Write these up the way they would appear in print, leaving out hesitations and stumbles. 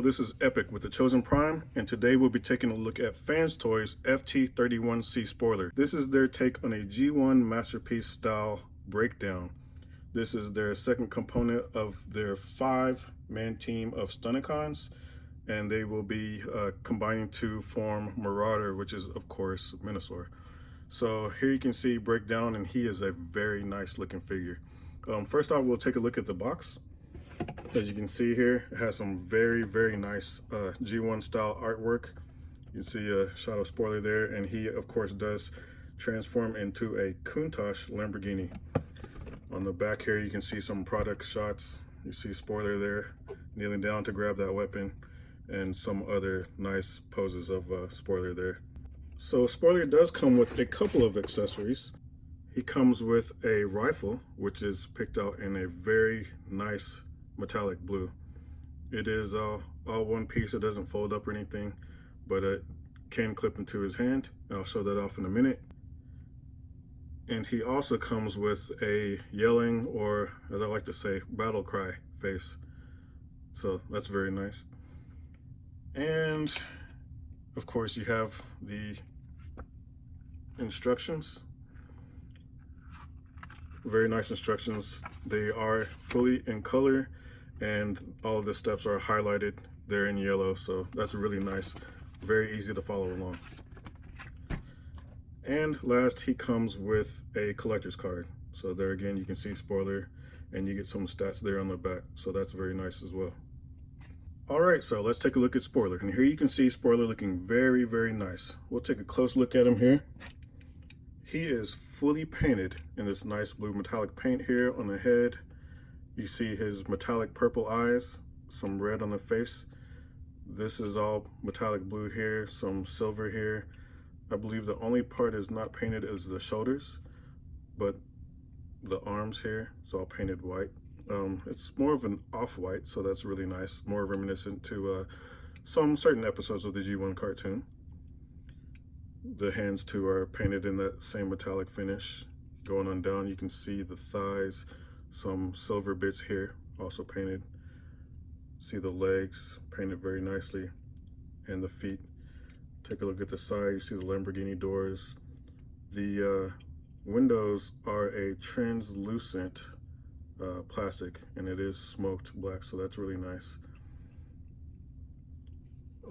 this is Epic with the Chosen Prime, and today we'll be taking a look at FansToys FT-31C spoiler. This is their take on a G1 masterpiece style breakdown. This is their second component of their 5-man team of Stunticons, and they will be combining to form Marauder, which is of course Minosaur. So here you can see breakdown, and he is a very nice looking figure. First off, we'll take a look at the box. As you can see here, it has some very nice G1 style artwork. You can see a shot of spoiler there, and he of course does transform into a Countach Lamborghini. On the back here you can see some product shots. You see spoiler there kneeling down to grab that weapon, and some other nice poses of spoiler there. So spoiler does come with a couple of accessories. He comes with a rifle, which is picked out in a very nice metallic blue. It is all one piece. It doesn't fold up or anything, but it can clip into his hand. I'll show that off in a minute. And he also comes with a yelling, or as I like to say, battle cry face. So that's very nice. And of course you have the instructions. Very nice instructions. They are fully in color, and all of the steps are highlighted there in yellow, so that's really nice. Very easy to follow along. And last, he comes with a collector's card. So there again, you can see spoiler, and you get some stats there on the back, so that's very nice as well. All right, so let's take a look at spoiler. And here you can see spoiler looking very nice. We'll take a close look at him here. He is fully painted in this nice blue metallic paint here on the head. You see his metallic purple eyes, some red on the face. This is all metallic blue here, some silver here. I believe the only part is not painted is the shoulders, but the arms here, it's all painted white. It's more of an off-white, so that's really nice, more reminiscent to some certain episodes of the G1 cartoon. The hands too are painted in that same metallic finish. Going on down, you can see the thighs, some silver bits here, also painted. See the legs, painted very nicely, and the feet. Take a look at the side, you see the Lamborghini doors. The windows are a translucent plastic, and it is smoked black, so that's really nice.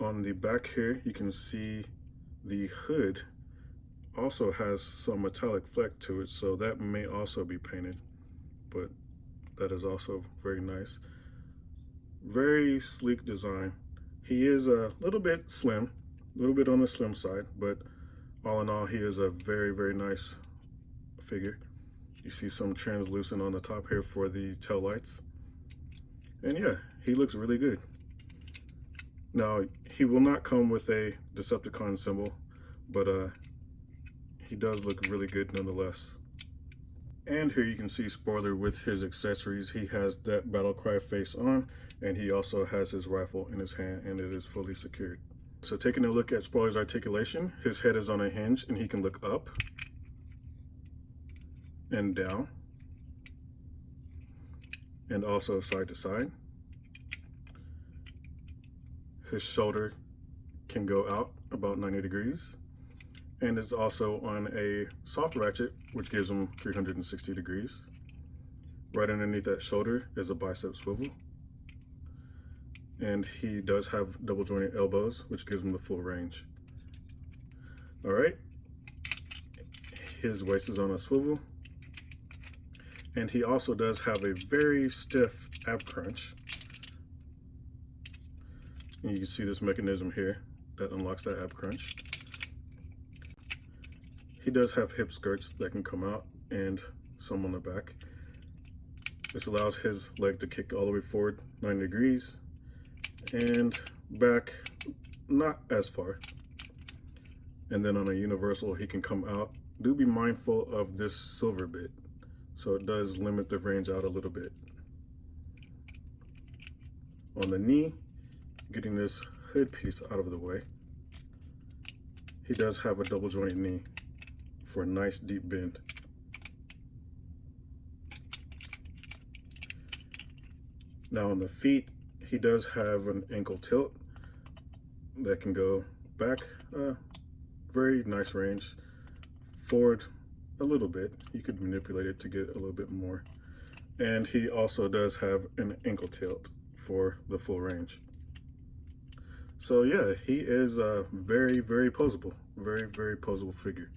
On the back here, you can see the hood also has some metallic fleck to it, so that may also be painted, but that is also very nice. Very sleek design. He is a little bit slim, a little bit on the slim side, but all in all, he is a very nice figure. You see some translucent on the top here for the tail lights. And yeah, he looks really good. Now, he will not come with a Decepticon symbol, but he does look really good nonetheless. And here you can see spoiler with his accessories. He has that battle cry face on, and he also has his rifle in his hand, and it is fully secured. So taking a look at spoiler's articulation, his head is on a hinge, and he can look up and down, and also side to side. His shoulder can go out about 90 degrees, and it's also on a soft ratchet, which gives him 360 degrees. Right underneath that shoulder is a bicep swivel, and he does have double jointed elbows, which gives him the full range. All right, his waist is on a swivel, and he also does have a very stiff ab crunch. And you can see this mechanism here that unlocks that ab crunch. He does have hip skirts that can come out, and some on the back. This allows his leg to kick all the way forward 90 degrees, and back not as far. And then on a universal, he can come out. Do be mindful of this silver bit, so it does limit the range out a little bit. On the knee, getting this hood piece out of the way, he does have a double jointed knee for a nice deep bend. Now on the feet, he does have an ankle tilt that can go back, very nice range, forward a little bit. You could manipulate it to get a little bit more. And he also does have an ankle tilt for the full range. So yeah, he is a very, very posable, very posable figure.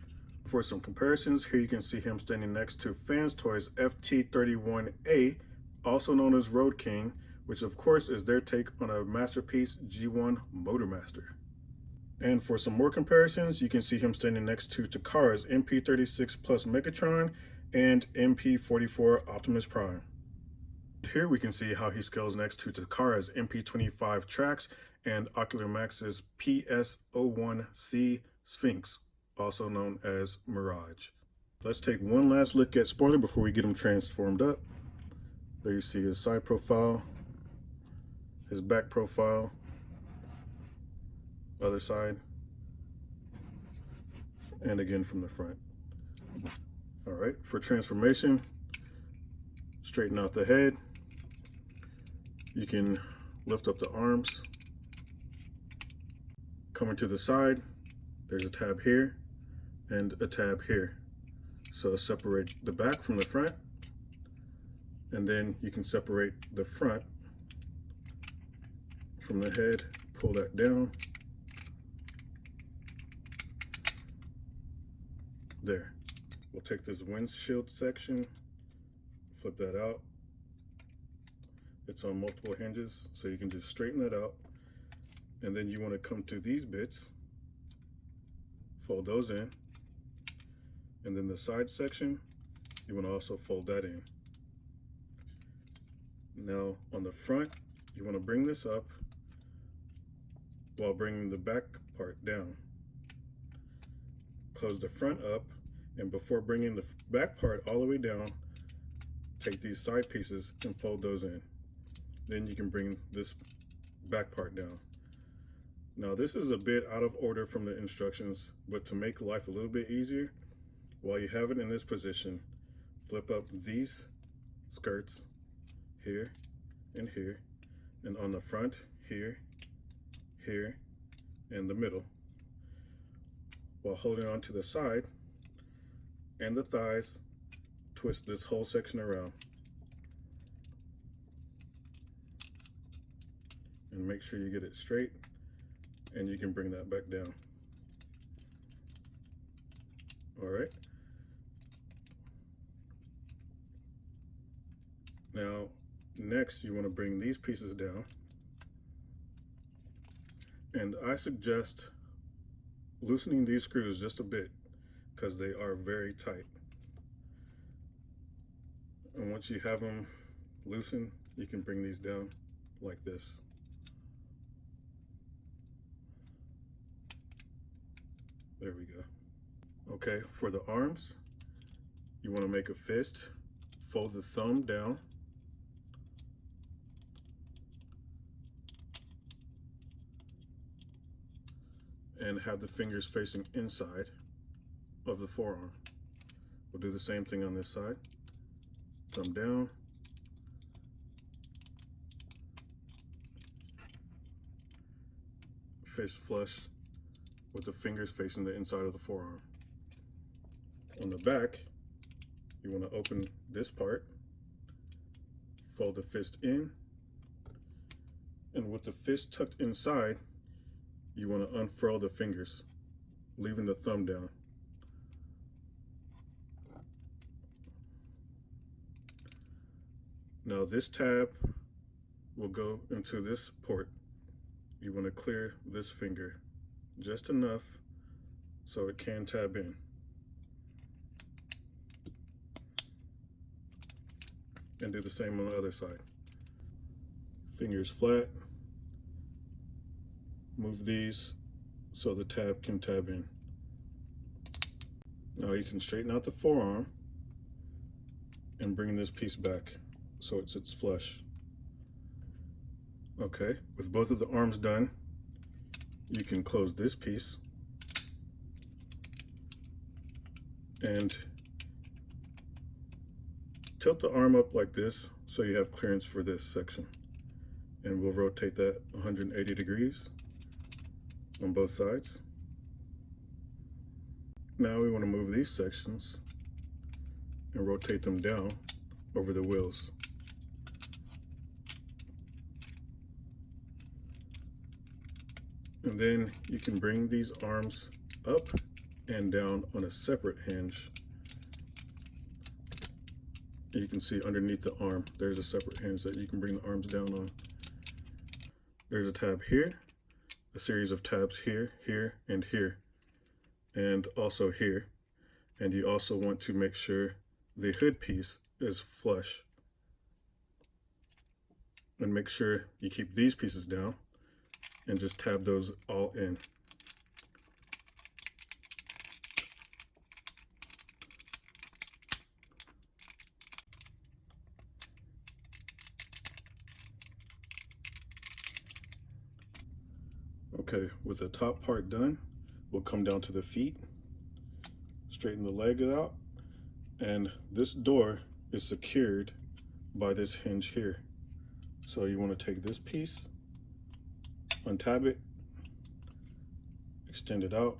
For some comparisons, here you can see him standing next to FansToys FT-31A, also known as Road King, which of course is their take on a Masterpiece G1 Motormaster. And for some more comparisons, you can see him standing next to Takara's MP36 Plus Megatron and MP44 Optimus Prime. Here we can see how he scales next to Takara's MP25 Trax and Ocular Max's PS-01C Sphinx, also known as Mirage. Let's take one last look at Spoiler before we get him transformed up. There you see his side profile, his back profile, other side, and again from the front. All right, for transformation, straighten out the head. You can lift up the arms. Coming to the side, there's a tab here and a tab here. So separate the back from the front, and then you can separate the front from the head, pull that down. There. We'll take this windshield section, flip that out. It's on multiple hinges, so you can just straighten that out. And then you want to come to these bits, fold those in. And then the side section, you want to also fold that in. Now on the front, you want to bring this up while bringing the back part down. Close the front up, and before bringing the back part all the way down, take these side pieces and fold those in. Then you can bring this back part down. Now this is a bit out of order from the instructions, but to make life a little bit easier, while you have it in this position, flip up these skirts here and here, and on the front, here, here, and the middle, while holding on to the side and the thighs, twist this whole section around. And make sure you get it straight, and you can bring that back down. All right. Now, next you want to bring these pieces down, and I suggest loosening these screws just a bit because they are very tight. And once you have them loosened, you can bring these down like this. There we go. Okay, for the arms, you want to make a fist, fold the thumb down, and have the fingers facing inside of the forearm. We'll do the same thing on this side. Thumb down, fist flush with the fingers facing the inside of the forearm. On the back, you want to open this part, fold the fist in, and with the fist tucked inside, you want to unfurl the fingers, leaving the thumb down. Now this tab will go into this port. You want to clear this finger just enough so it can tab in. And do the same on the other side. Fingers flat. Move these so the tab can tab in. Now you can straighten out the forearm and bring this piece back so it sits flush. Okay, with both of the arms done, you can close this piece and tilt the arm up like this so you have clearance for this section. and we'll rotate that 180 degrees on both sides. Now we want to move these sections and rotate them down over the wheels. And then you can bring these arms up and down on a separate hinge. You can see underneath the arm, there's a separate hinge that you can bring the arms down on. There's a tab here, a series of tabs here, here, and here, and also here. And you also want to make sure the hood piece is flush. And make sure you keep these pieces down and just tab those all in. Okay, with the top part done, we'll come down to the feet, straighten the leg out, and this door is secured by this hinge here. So you want to take this piece, untab it, extend it out,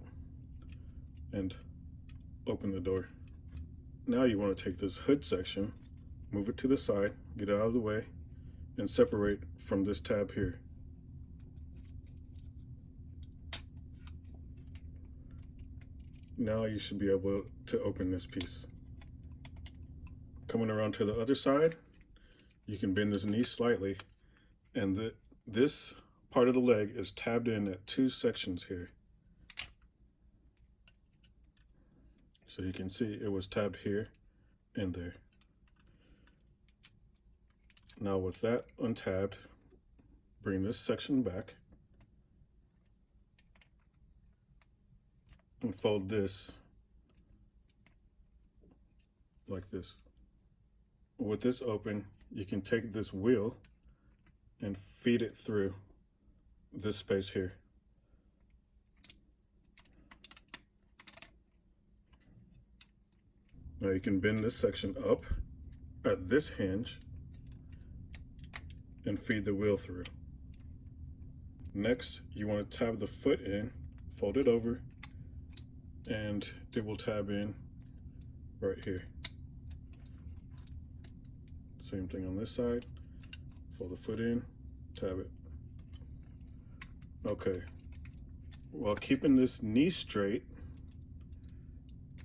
and open the door. Now you want to take this hood section, move it to the side, get it out of the way, and separate from this tab here. Now you should be able to open this piece. Coming around to the other side, you can bend this knee slightly, and this part of the leg is tabbed in at two sections here. So you can see it was tabbed here and there. Now with that untabbed, bring this section back and fold this like this. With this open, you can take this wheel and feed it through this space here. Now you can bend this section up at this hinge and feed the wheel through. Next, you want to tab the foot in, fold it over, and it will tab in right here. Same thing on this side, fold the foot in, tab it. Okay, while keeping this knee straight,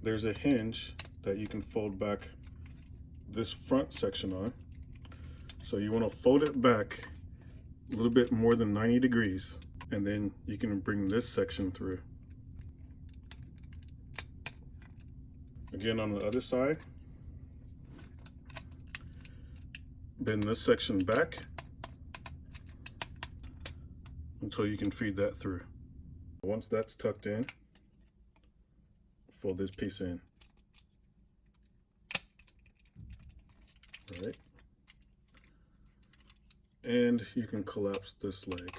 there's a hinge that you can fold back this front section on. So you want to fold it back a little bit more than 90 degrees, and then you can bring this section through. Again, on the other side, bend this section back until you can feed that through. Once that's tucked in, fold this piece in. All right. And you can collapse this leg.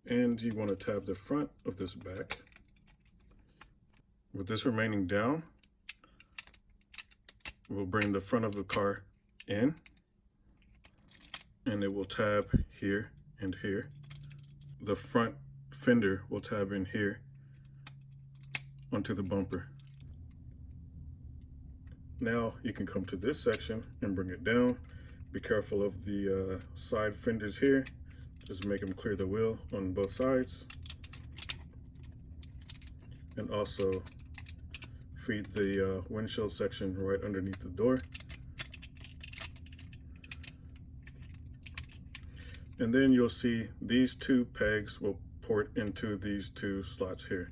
And you want to tab the front of this back. With this remaining down, we'll bring the front of the car in, and it will tab here and here. The front fender will tab in here onto the bumper. Now you can come to this section and bring it down. Be careful of the side fenders here. Just make them clear the wheel on both sides. And also feed the windshield section right underneath the door. And then you'll see these two pegs will port into these two slots here.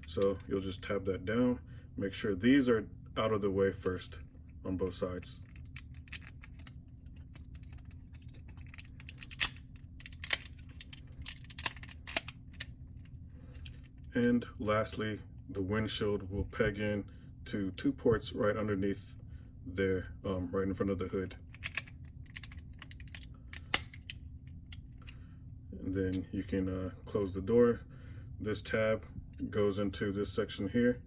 So you'll just tab that down. Make sure these are out of the way first on both sides. And lastly, the windshield will peg in to two ports right underneath there, right in front of the hood. And then you can close the door. This tab goes into this section here,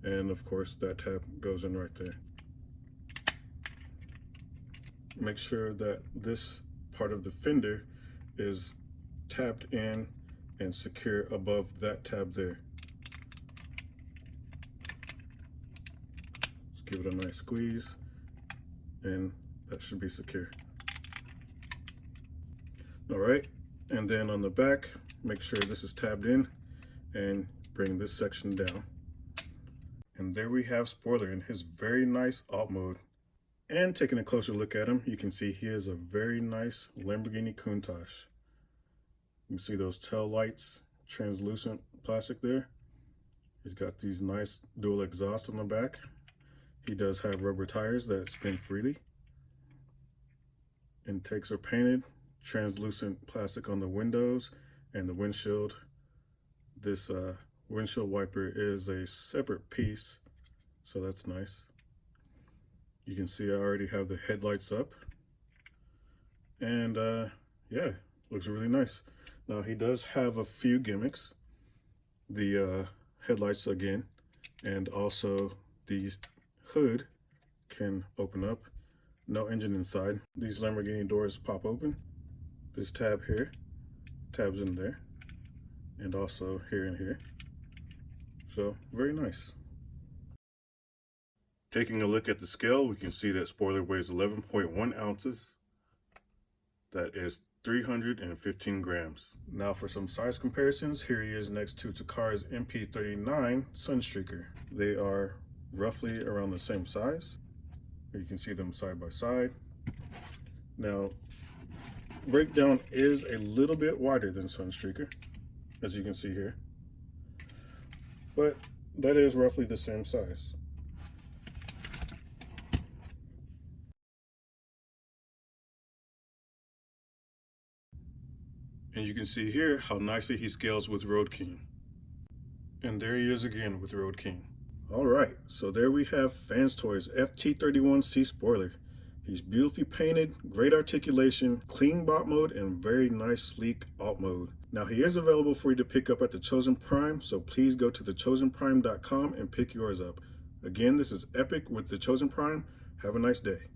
And of course that tab goes in right there. Make sure that this part of the fender is tapped in and secure above that tab there. Just give it a nice squeeze and that should be secure. All right, and then on the back, make sure this is tabbed in and bring this section down. And there we have Spoiler in his very nice alt mode. And taking a closer look at him, you can see he is a very nice Lamborghini Countach. You can see those tail lights, translucent plastic there. He's got these nice dual exhausts on the back. He does have rubber tires that spin freely. Intakes are painted, translucent plastic on the windows and the windshield. This windshield wiper is a separate piece, so that's nice. You can see I already have the headlights up, and yeah, looks really nice. Now he does have a few gimmicks. The headlights again, and also the hood can open up. No engine inside. These Lamborghini doors pop open. This tab here, tabs in there, and also here and here. So very nice. Taking a look at the scale, we can see that Spoiler weighs 11.1 ounces. That is 315 grams. Now for some size comparisons, here he is next to Takara's MP39 Sunstreaker. They are roughly around the same size. You can see them side by side. Now, breakdown is a little bit wider than Sunstreaker, as you can see here, but that is roughly the same size. And you can see here how nicely he scales with Road King. And there he is again with Road King. All right, so there we have FansToys FT-31C Spoiler. He's beautifully painted, great articulation, clean bot mode, and very nice sleek alt mode. Now he is available for you to pick up at the Chosen Prime, so please go to thechosenprime.com and pick yours up. Again, this is Epic with the Chosen Prime. Have a nice day.